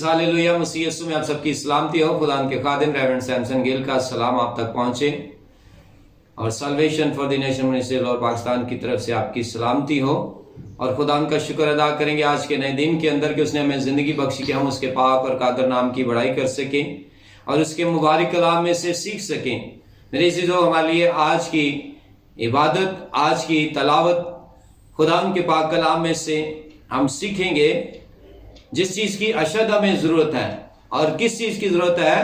Praise hallelujah. मसीह यीशु में आप सबकी सलामती हो। खुदा के खादिम रेवरेंड सैमसन गिल का सलाम आप तक पहुंचे और Salvation for the Nation Ministry और पाकिस्तान की तरफ से आपकी सलामती हो। और खुदा का शुक्र अदा करेंगे आज के नए दिन के अंदर कि उसने हमें ज़िंदगी बख्शी कि हम उसके पाक और कादर नाम की बड़ाई कर सकें और उसके मुबारक कलाम में से सीख सकें। मेरे अज़ीज़ों, हमारे लिए आज की इबादत, आज की तलावत खुदा के पाक कलाम में से हम सीखेंगे जिस चीज़ की अशद हमें ज़रूरत है। और किस चीज़ की ज़रूरत है?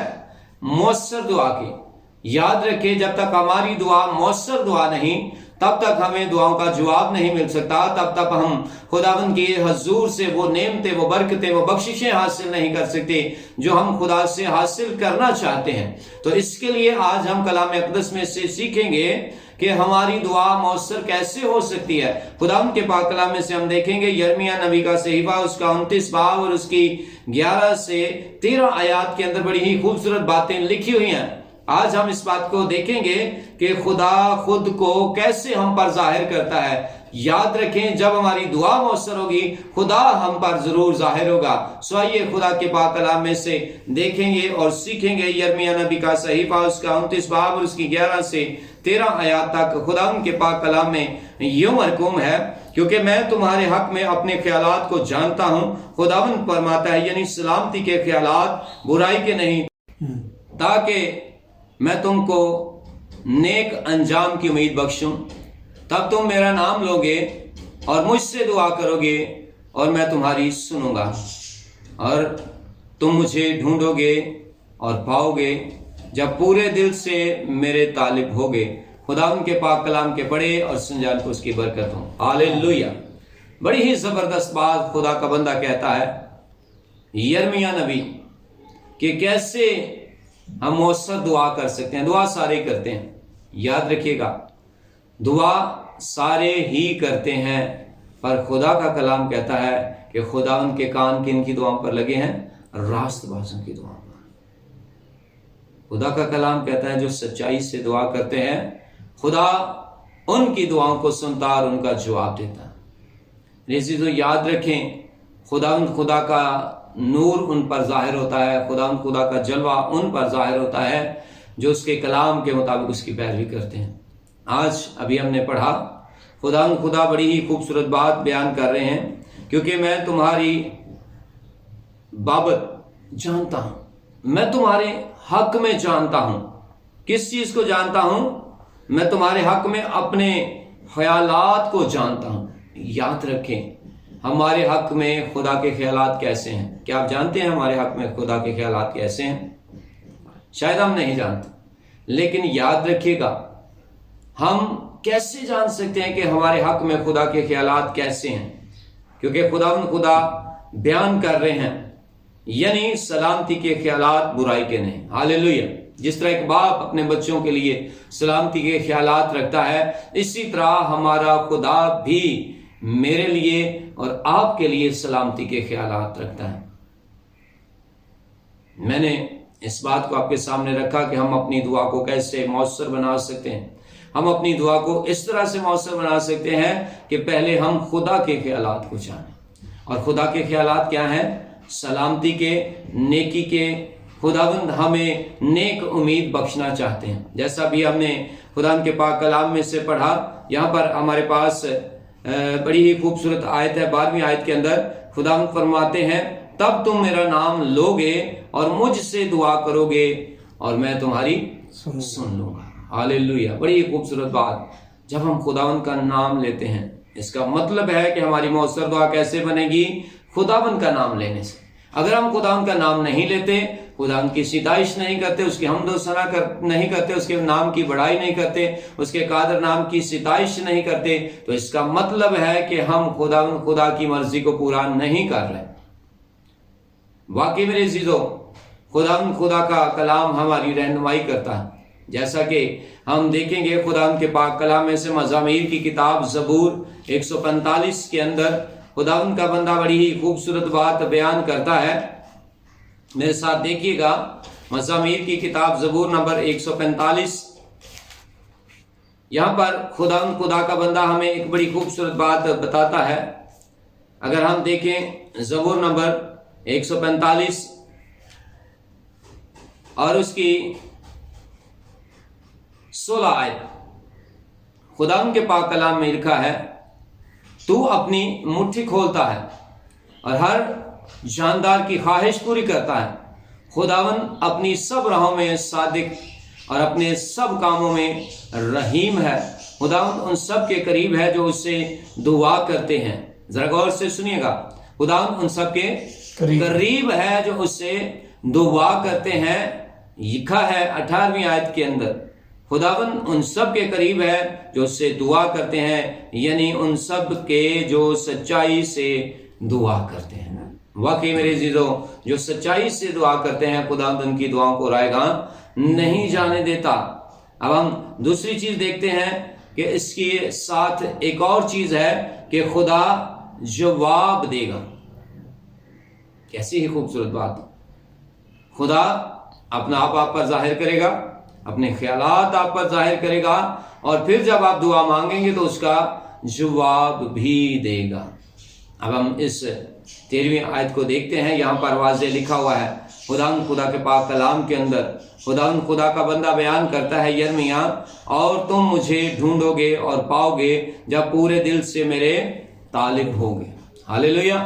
मौसर दुआ की। याद रखें, जब तक हमारी दुआ मौसर दुआ नहीं, तब तक हमें दुआओं का जवाब नहीं मिल सकता। तब तक हम खुदावंद की हजूर से वो नेमतें, वो बरकतें, वो बख्शिशें हासिल नहीं कर सकते जो हम खुदा से हासिल करना चाहते हैं। तो इसके लिए आज हम कलाम अक़दस में से सीखेंगे कि हमारी दुआ मौसर कैसे हो सकती है। खुदावंद के पाक कलाम में से हम देखेंगे यिर्मयाह नबी का सहीफा, उसका 29 बाब और उसकी 11 से 13 आयात के अंदर बड़ी ही खूबसूरत बातें लिखी हुई हैं। आज हम इस बात को देखेंगे कि खुदा खुद को कैसे हम पर जाहिर करता है। याद रखें, जब हमारी दुआ मौसर होगी, खुदा हम पर जरूर जाहिर होगा। सो आइए खुदा के पाक कलाम में से देखेंगे और सीखेंगे यिर्मयाह नबी का सहीफा, उसका 29 बाब और उसकी 11 से 13 आयात तक। खुदा के पाक कलाम में यूं मरकूम है, क्योंकि मैं तुम्हारे हक में अपने ख्यालात को जानता हूं। खुदावंद फरमाता है, यानी सलामती के ख्यालात, बुराई के नहीं, ताकि मैं तुमको नेक अंजाम की उम्मीद बख्शूं। तब तुम मेरा नाम लोगे और मुझसे दुआ करोगे और मैं तुम्हारी सुनूंगा, और तुम मुझे ढूंढोगे और पाओगे जब पूरे दिल से मेरे तालिब होगे। खुदा उनके पाक कलाम के पढ़े और सुनजान को उसकी बरकत हो। हालेलुया। बड़ी ही जबरदस्त बात खुदा का बंदा कहता है यिर्मयाह नबी कि कैसे हम मौसर दुआ कर सकते हैं। दुआ सारे करते हैं, याद रखिएगा, दुआ सारे ही करते हैं, पर खुदा का कलाम कहता है कि खुदा उनके कान किन की दुआओं पर लगे हैं? रास्तबाजों की दुआओं पर। खुदा का कलाम कहता है जो सच्चाई से दुआ करते हैं, खुदा उनकी दुआओं को सुनता और उनका जवाब देता। तो याद रखें, खुदा का नूर उन पर जाहिर होता है, खुदा का जलवा उन पर जाहिर होता है जो उसके कलाम के मुताबिक उसकी पैरवी करते हैं। आज अभी हमने पढ़ा, खुदा बड़ी ही खूबसूरत बात बयान कर रहे हैं, क्योंकि मैं तुम्हारी बाबत जानता हूं, मैं तुम्हारे हक में जानता हूं। किस चीज को जानता हूं? मैं तुम्हारे हक में अपने ख्यालात को जानता हूं। याद रखें, हमारे हक में खुदा के ख्यालात कैसे हैं? क्या आप जानते हैं हमारे हक में खुदा के ख्यालात कैसे हैं? शायद हम नहीं जानते, लेकिन याद रखिएगा, हम कैसे जान सकते हैं कि हमारे हक में खुदा के ख्यालात कैसे हैं? क्योंकि खुदा बयान कर रहे हैं, यानी सलामती के ख्यालात, बुराई के नहीं। हालेलुया। जिस तरह एक बाप अपने बच्चों के लिए सलामती के ख्यालात रखता है, इसी तरह हमारा खुदा भी मेरे लिए और आपके लिए सलामती के ख्यालात रखता है। मैंने इस बात को आपके सामने रखा कि हम अपनी दुआ को कैसे मौसर बना सकते हैं। हम अपनी दुआ को इस तरह से मौसर बना सकते हैं कि पहले हम खुदा के ख्यालात को जानें। और खुदा के ख्यालात क्या हैं? सलामती के, नेकी के। खुदावंद हमें नेक उम्मीद बख्शना चाहते हैं। जैसा भी हमने खुदा के पाक कलाम में से पढ़ा, यहाँ पर हमारे पास बड़ी ही खूबसूरत आयत है। 12वीं आयत के अंदर खुदावंद फरमाते हैं, तब तुम मेरा नाम लोगे और मुझसे दुआ करोगे और मैं तुम्हारी सुन लूंगा। हालेलुया। बड़ी ही खूबसूरत बात। जब हम खुदावंद का नाम लेते हैं, इसका मतलब है कि हमारी मौसर दुआ कैसे बनेगी? खुदावंद का नाम लेने से। अगर हम खुदावंद का नाम नहीं लेते, खुदावंद की सिताइश नहीं करते, उसकी हम्द सना नहीं करते, उसके नाम की बड़ाई नहीं करते, उसके कादर नाम की सिताइश नहीं करते, तो इसका मतलब है कि हम खुदा की मर्जी को पूरा नहीं कर रहे। वाकई मेरे अज़ीज़ों, खुदा का कलाम हमारी रहनुमाई करता है। जैसा कि हम देखेंगे खुदा के पाक कलाम में से मज़ामीर की किताब ज़बूर 145 के अंदर खुदावंद का बंदा बड़ी ही खूबसूरत बात बयान करता है। मेरे साथ देखिएगा, मज़ामीर की किताब ज़बूर नंबर 145। यहाँ पर खुदा का बंदा हमें एक बड़ी खूबसूरत बात बताता है। अगर हम देखें ज़बूर नंबर 145 और उसकी 16 आयत। खुदा के पाक कलाम में लिखा है, तू अपनी मुट्ठी खोलता है और हर जानदार की ख्वाहिश पूरी करता है। खुदावन अपनी सब राहों में सादिक और अपने सब कामों में रहीम है। खुदावन उन सब के करीब है जो उससे दुआ करते हैं। जरा गौर से सुनिएगा, खुदावन उन सब के करीब है जो उससे दुआ करते हैं। लिखा है 18वीं आयत के अंदर, खुदावन उन सब के करीब है जो उससे दुआ करते हैं, यानी उन सब के जो सच्चाई से दुआ करते हैं। वाकई मेरे अजीजों, जो सच्चाई से दुआ करते हैं, खुदावंद उनकी दुआओं को रायगा नहीं जाने देता। अब हम दूसरी चीज देखते हैं कि इसके साथ एक और चीज है कि खुदा जवाब देगा। कैसी ही खूबसूरत बात। खुदा अपना आप पर जाहिर करेगा, अपने ख्यालात आप पर जाहिर करेगा, और फिर जब आप दुआ मांगेंगे तो उसका जवाब भी देगा। अब हम इस 13वीं आयत को देखते हैं। यहाँ पर वाज़े लिखा हुआ है, खुदा के पाक कलाम के अंदर खुदा का बंदा बयान करता है, यिर्मयाह, और तुम मुझे ढूंढोगे और पाओगे जब पूरे दिल से मेरे तालिब होगे। Hallelujah,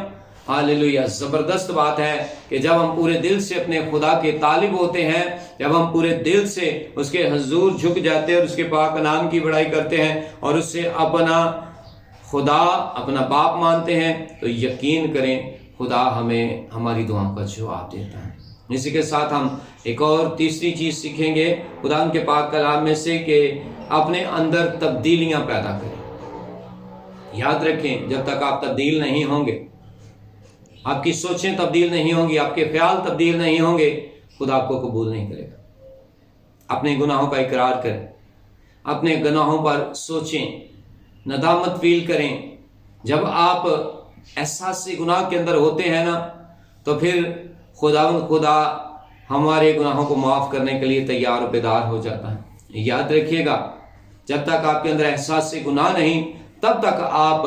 hallelujah. जबरदस्त बात है कि जब हम पूरे दिल से अपने खुदा के तालिब होते हैं, जब हम पूरे दिल से उसके हजूर झुक जाते हैं और उसके पाक नाम की बड़ाई करते हैं और उससे अपना खुदा अपना बाप मानते हैं, तो यकीन करें खुदा हमें हमारी दुआओं का जवाब देता है। इसी के साथ हम एक और तीसरी चीज सीखेंगे खुदा के पाक कलाम में से कि अपने अंदर तब्दीलियां पैदा करें। याद रखें, जब तक आप तब्दील नहीं होंगे, आपकी सोचें तब्दील नहीं होंगी, आपके ख्याल तब्दील नहीं होंगे, खुदा आपको कबूल नहीं करेगा। अपने गुनाहों का इकरार करें, अपने गुनाहों पर सोचें, नदामत फील करें। जब आप एहसास गुनाह के अंदर होते हैं ना, तो फिर खुदा हमारे गुनाहों को माफ़ करने के लिए तैयार बेदार हो जाता है। याद रखिएगा, जब तक आपके अंदर एहसास गुनाह नहीं, तब तक आप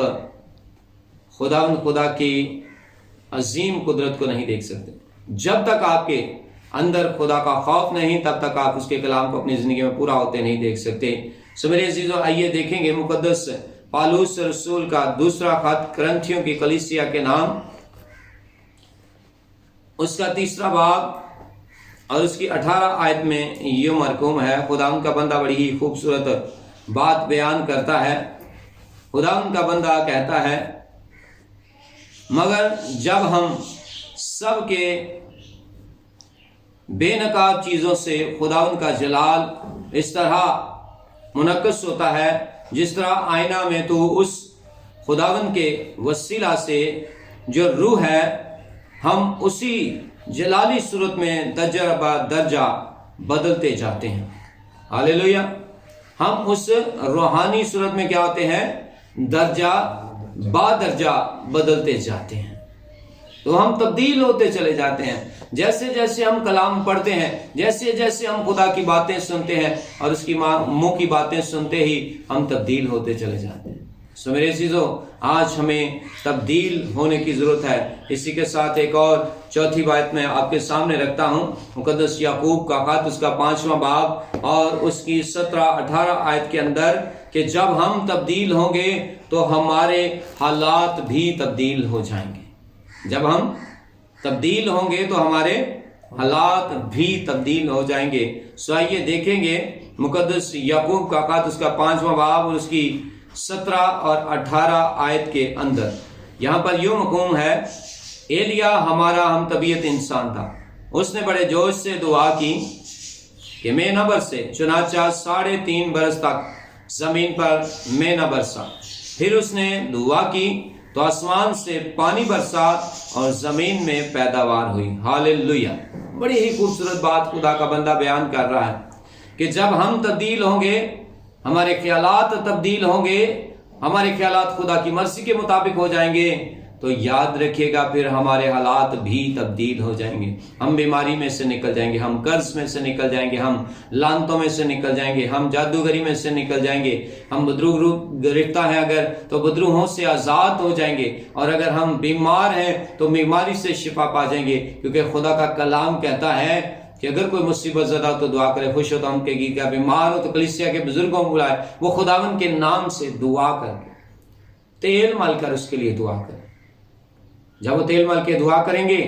खुदा की अजीम कुदरत को नहीं देख सकते। जब तक आपके अंदर खुदा का खौफ नहीं, तब तक आप उसके कलाम को अपनी जिंदगी में पूरा होते नहीं देख सकते। सो मेरे अजीजों, आइए देखेंगे मुकद्दस पालूस रसूल का दूसरा खत करंथियों की कलीसिया के नाम, उसका 3 बाब और उसकी 18 आयत में ये मरकूम है। खुदा का बंदा बड़ी ही खूबसूरत बात बयान करता है। खुदा का बंदा कहता है, मगर जब हम सब के बेनकाब चीजों से खुदा का जलाल इस तरह मुनक्कस होता है, जिस तरह आईना में तो उस खुदावन के वसीला से जो रूह है, हम उसी जलाली सूरत में दर्जा ब दर्जा बदलते जाते हैं। हालेलुया। हम उस रूहानी सूरत में क्या होते हैं? दर्जा बा दर्जा बदलते जाते हैं। तो हम तब्दील होते चले जाते हैं। जैसे जैसे हम कलाम पढ़ते हैं, जैसे जैसे हम खुदा की बातें सुनते हैं और उसकी मुंह की बातें सुनते ही हम तब्दील होते चले जाते हैं। सो मेरे अजीजों, आज हमें तब्दील होने की जरूरत है। इसी के साथ एक और चौथी बात मैं आपके सामने रखता हूं, मुकद्दस याकूब का खत, उसका 5वां बाब और उसकी 17-18 आयत के अंदर, कि जब हम तब्दील होंगे तो हमारे हालात भी तब्दील हो जाएंगे। जब हम तब्दील होंगे तो हमारे हालात भी तब्दील हो जाएंगे। सो आइए देखेंगे मुकद्दस याकूब का खत, उसका 5वां बाब और उसकी 17 और 18 आयत के अंदर। यहाँ पर यूं हुक्म है, एलिया हमारा हम तबीयत इंसान था, उसने बड़े जोश से दुआ की कि मैं न बरसे, चुनाचा 3.5 बरस तक जमीन पर मैं न बरसा। फिर उसने दुआ की तो आसमान से पानी बरसा और जमीन में पैदावार हुई। हालेलुया। बड़ी ही खूबसूरत बात खुदा का बंदा बयान कर रहा है कि जब हम तब्दील होंगे, हमारे ख्यालात तब्दील होंगे, हमारे ख्यालात खुदा की मर्जी के मुताबिक हो जाएंगे, تو یاد رکھیے گا پھر ہمارے حالات بھی تبدیل ہو جائیں گے. ہم بیماری میں سے نکل جائیں گے, ہم قرض میں سے نکل جائیں گے, ہم لعنتوں میں سے نکل جائیں گے, ہم جادوگری میں سے نکل جائیں گے, ہم بدروح روح گرفتہ ہیں اگر تو بدروحوں سے آزاد ہو جائیں گے, اور اگر ہم بیمار ہیں تو بیماری سے شفا پا جائیں گے. کیونکہ خدا کا کلام کہتا ہے کہ اگر کوئی مصیبت زدہ تو دعا کرے, خوش ہو تو ہم کہے گی, کیا بیمار ہو تو کلیسیا کے بزرگوں کو بلائے, وہ خداوند کے نام سے دعا کر کے تیل مل کر اس کے لیے دعا کریں. جب وہ تیل مل کے دعا کریں گے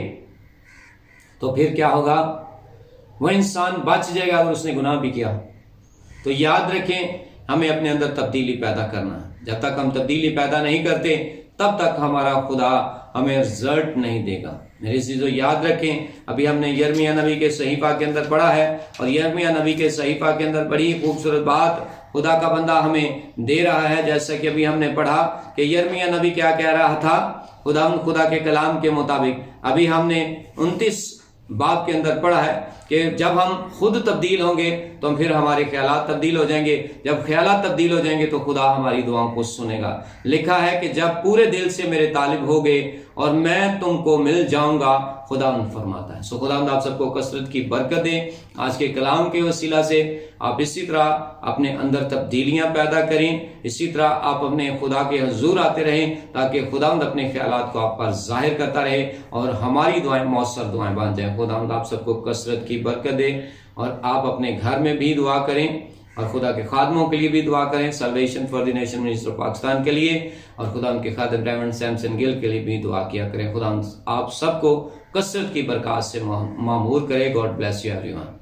تو پھر کیا ہوگا, وہ انسان بچ جائے گا اگر اس نے گناہ بھی کیا. تو یاد رکھیں ہمیں اپنے اندر تبدیلی پیدا کرنا ہے. جب تک ہم تبدیلی پیدا نہیں کرتے تب تک ہمارا خدا ہمیں رزلٹ نہیں دے گا. میری چیزوں یاد رکھیں, ابھی ہم نے یرمیہ نبی کے صحیفہ کے اندر پڑھا ہے, اور یرمیہ نبی کے صحیفہ کے اندر بڑی خوبصورت بات خدا کا بندہ ہمیں دے رہا ہے. جیسا کہ ابھی ہم نے پڑھا کہ یرمیہ نبی کیا کہہ رہا تھا خدا کے کلام کے مطابق. ابھی ہم نے 29 باب کے اندر پڑھا ہے کہ جب ہم خود تبدیل ہوں گے تو پھر ہمارے خیالات تبدیل ہو جائیں گے. جب خیالات تبدیل ہو جائیں گے تو خدا ہماری دعاؤں کو سنے گا. لکھا ہے کہ جب پورے دل سے میرے طالب ہو گئے اور میں تم کو مل جاؤں گا, خدا فرماتا ہے. سو خدا آپ سب کو کثرت کی برکت دے. آج کے کلام کے وسیلہ سے آپ اسی طرح اپنے اندر تبدیلیاں پیدا کریں, اسی طرح آپ اپنے خدا کے حضور آتے رہیں تاکہ خدا اپنے خیالات کو آپ پر ظاہر کرتا رہے اور ہماری دعائیں مؤثر دعائیں بن جائیں. خدا آپ سب کو کثرت کی برکت دے, اور آپ اپنے گھر میں بھی دعا کریں اور خدا کے خادموں کے لیے بھی دعا کریں, salvation for the nation minister Pakistan کے لیے, اور خدا ان کے خادم ریورنڈ سیمسن گل کے لیے بھی دعا کیا کریں. خدا آپ سب کو کثرت کی برکات سے معمور کرے. God bless you every one.